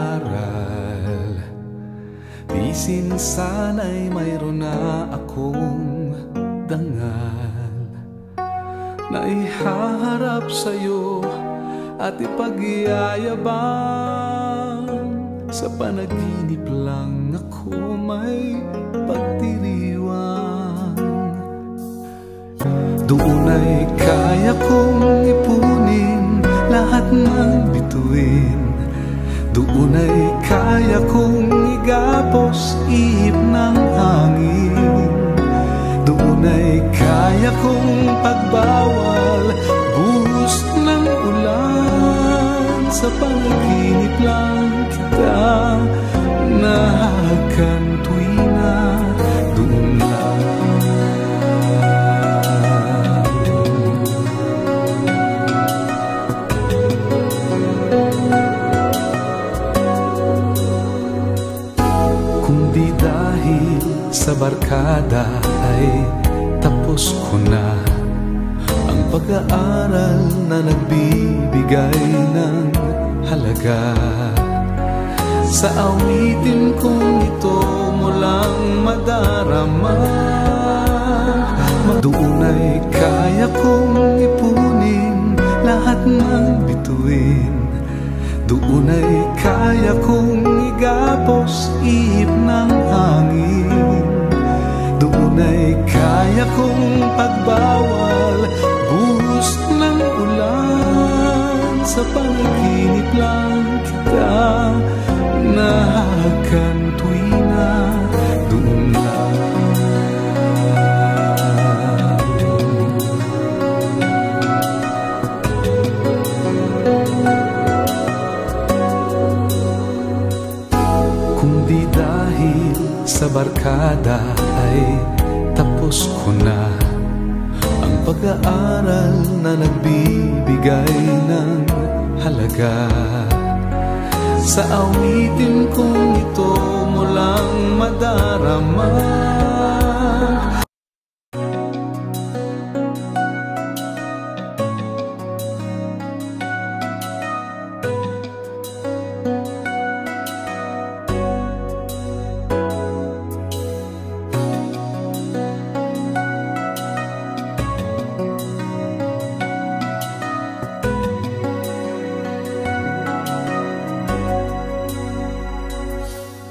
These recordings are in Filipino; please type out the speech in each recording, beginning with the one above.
pag-aaral, bisin sana'y mayroon na akong dangal na ihaharap sa'yo at ipag-iayabang. Sa panaginip lang ako may pagdiriwang. Doon ay kaya kong ipunin lahat ng bituin. Doon ay kaya kong igapos ihip ng hangin. Doon ay kaya kong pagbawal buhos ng ulan. Sa panaginip lang kita nahakan tuwina. Doon lang. Kung di dahil sa barkada ay tapos ko na ang pag-aaral na nagbibigay ng halaga. Sa awitin kong ito mo lang madarama. Doon ay kaya kong ipunin lahat ng bituin. Doon ay kaya kong igapos ihip ng hangin. Doon ay kaya kong pagbawal buhos ng ulan. Sa panaginip lang kita nahakan tuwina. Doon lang. Kung di dahil sa barkada ay tapos ko na ang pag-aaral na nagbibigay ng halaga. Sa awitin kong ito mo lang madarama.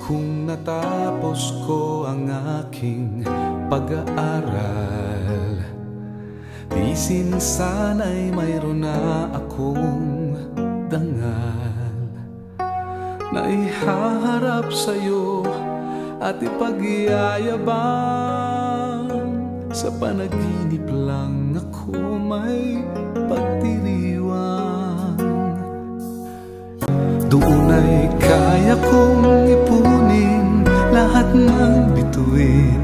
Kung natapos ko ang aking pag-aaral, bisin sana'y mayroon na akong dangal na ihaharap sa'yo at ipag-iayabang. Sa panaginip lang ako may pagdiriwang. Doon ay kaya kong ipunin lahat ng bituin.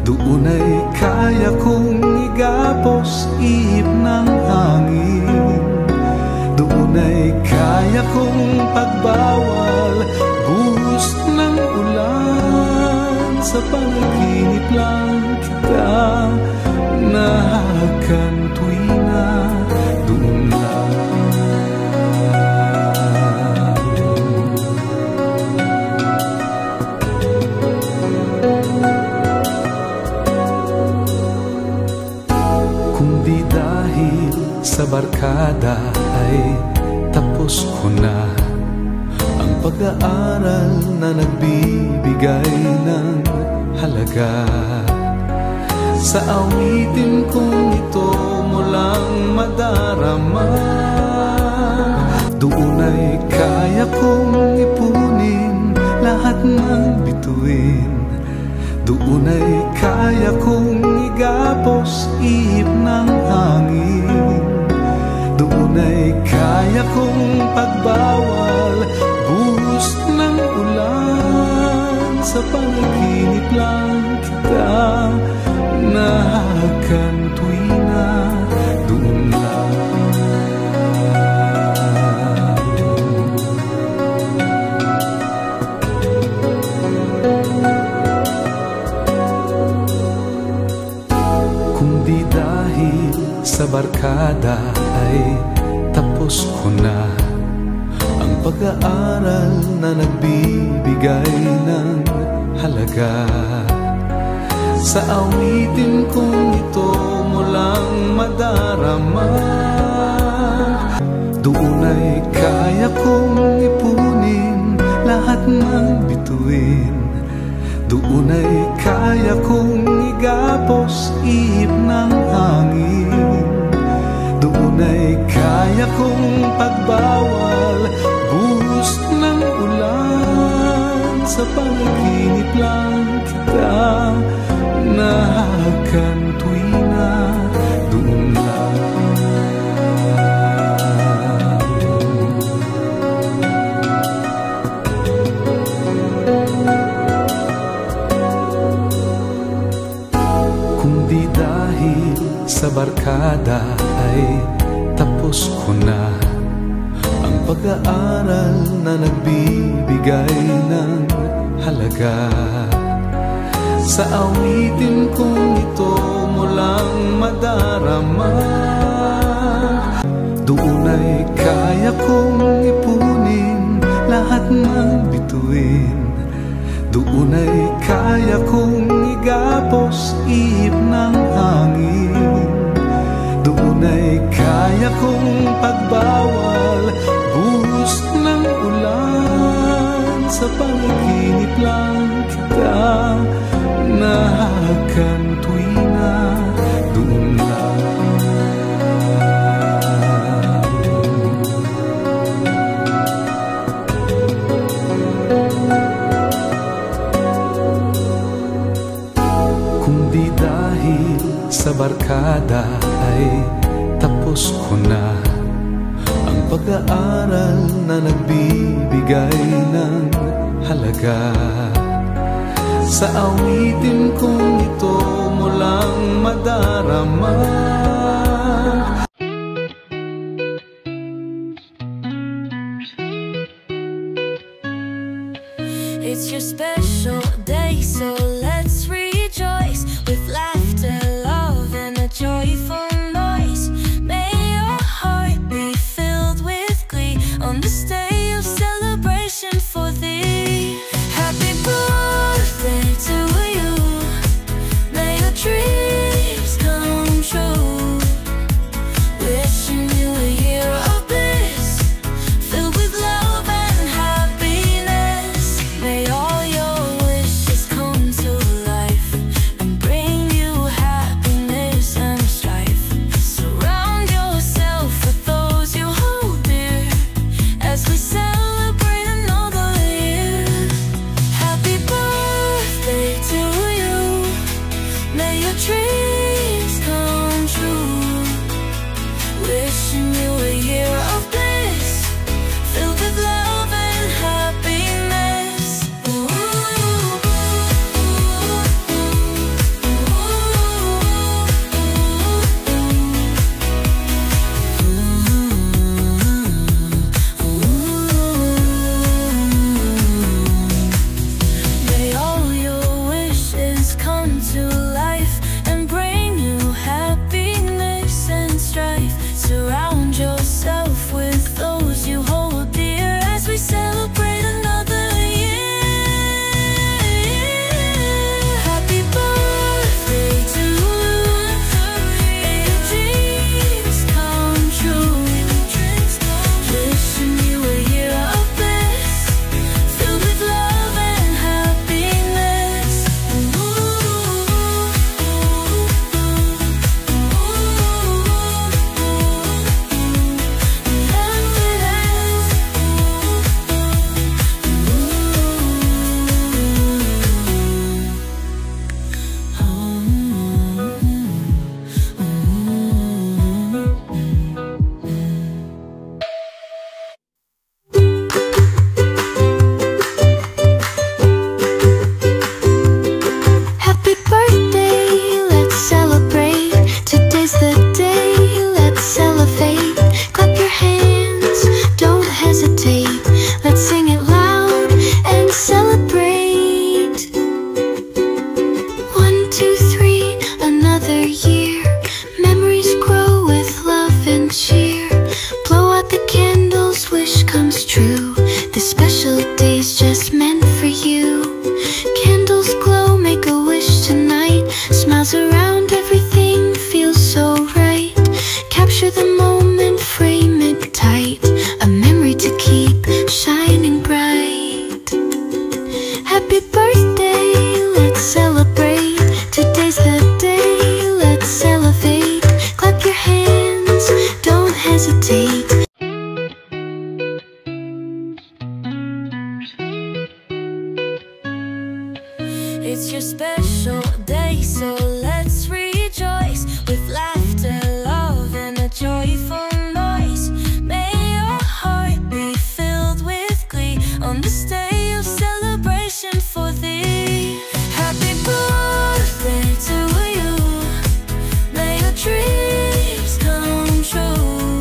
Doon ay kaya kong igapos ihip ng hangin. Doon ay kaya kong pagbawal buhos ng ulan. Sa panaginip lang kita nahakan tuwina. Doon lang. Sa barkada ay tapos ko na ang pag-aaral na nagbibigay ng halaga. Sa awitin kong ito mo lang madarama. Doon ay kaya kong ipunin lahat ng bituin. Doon ay kaya kong igapos ihip ng hangin. Doon ay kaya kong pagbawal buhos ng ulan. Sa panaginip lang kita nahakan tuwina. Doon lang. Kung di dahil sa barkada ay tapos ko na ang pag-aaral na nagbibigay ng halaga. Sa awitin kong ito mo lang madarama, doon ay kaya kong ipunin lahat ng bituin. Doon ay kaya kong igapos ihip ng hangin. Doon ay kaya kong pagbawal buhos ng ulan. Sa panaginip lang kita nahakan tuwing na doon lang. Kung di dahil sa barkada ay tapos ko na ang pag-aaral na nagbibigay ng halaga. Sa awitin kong ito mo lang madarama, doon ay kaya kong ipunin lahat ng bituin. Doon ay kaya kong igapos ihip ng hangin. Doon ay kaya kong pagbawal buhos ng ulan. Sa panaginip lang kita nahakan tuwing na doon lang. Kung di dahil sa barkada ay tapos ko na ang pag-aaral na nagbibigay ng halaga. Sa awitin kong ito mo lang madarama. It's your special day, so let's rejoice with laughter, love, and a joyful noise. May your heart be filled with glee on this day of celebration for thee. Happy birthday to you, may your dreams come true. Wishing you a year of bliss, filled with love and happiness. May all your wishes come to life and bring you happiness. special days just meant for you. Candles glow, make a wish tonight. Smiles around, everything feels so right. Capture the moment, frame it tight. A memory to keep shining bright. Happy birthday, let's celebrate. Today's the day, let's elevate. Clap your hands, don't hesitate. It's your special day, so let's rejoice with laughter, love, and a joyful noise. May your heart be filled with glee on this day of celebration for thee. Happy birthday to you. May your dreams come true.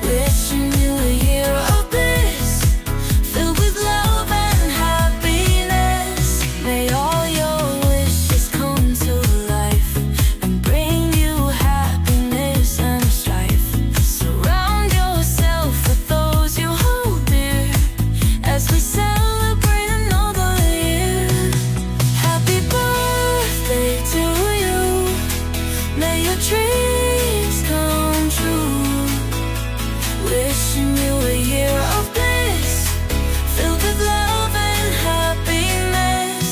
Wishing you a year of bliss, filled with love and happiness. May all your wishes come to life and bring you happiness and strife. Surround yourself with those you hold dear as we celebrate another year. Happy birthday to you. May your dreams come true. Wishing you a year of bliss, filled with love and happiness.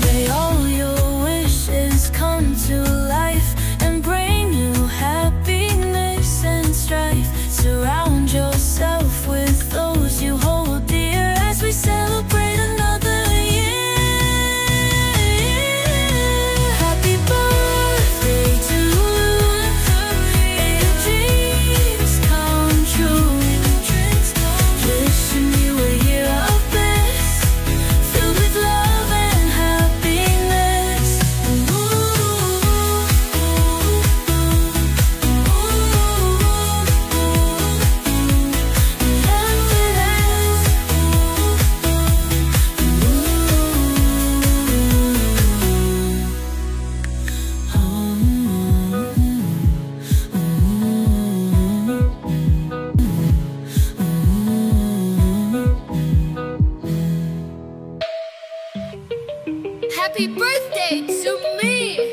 May all your wishes come to life and bring you happiness and strife. Surround yourself with those you hold dear as we celebrate another year. Happy birthday to you. May your dreams come true. Wishing you a year of bliss, filled with love and happiness. Happy birthday to me!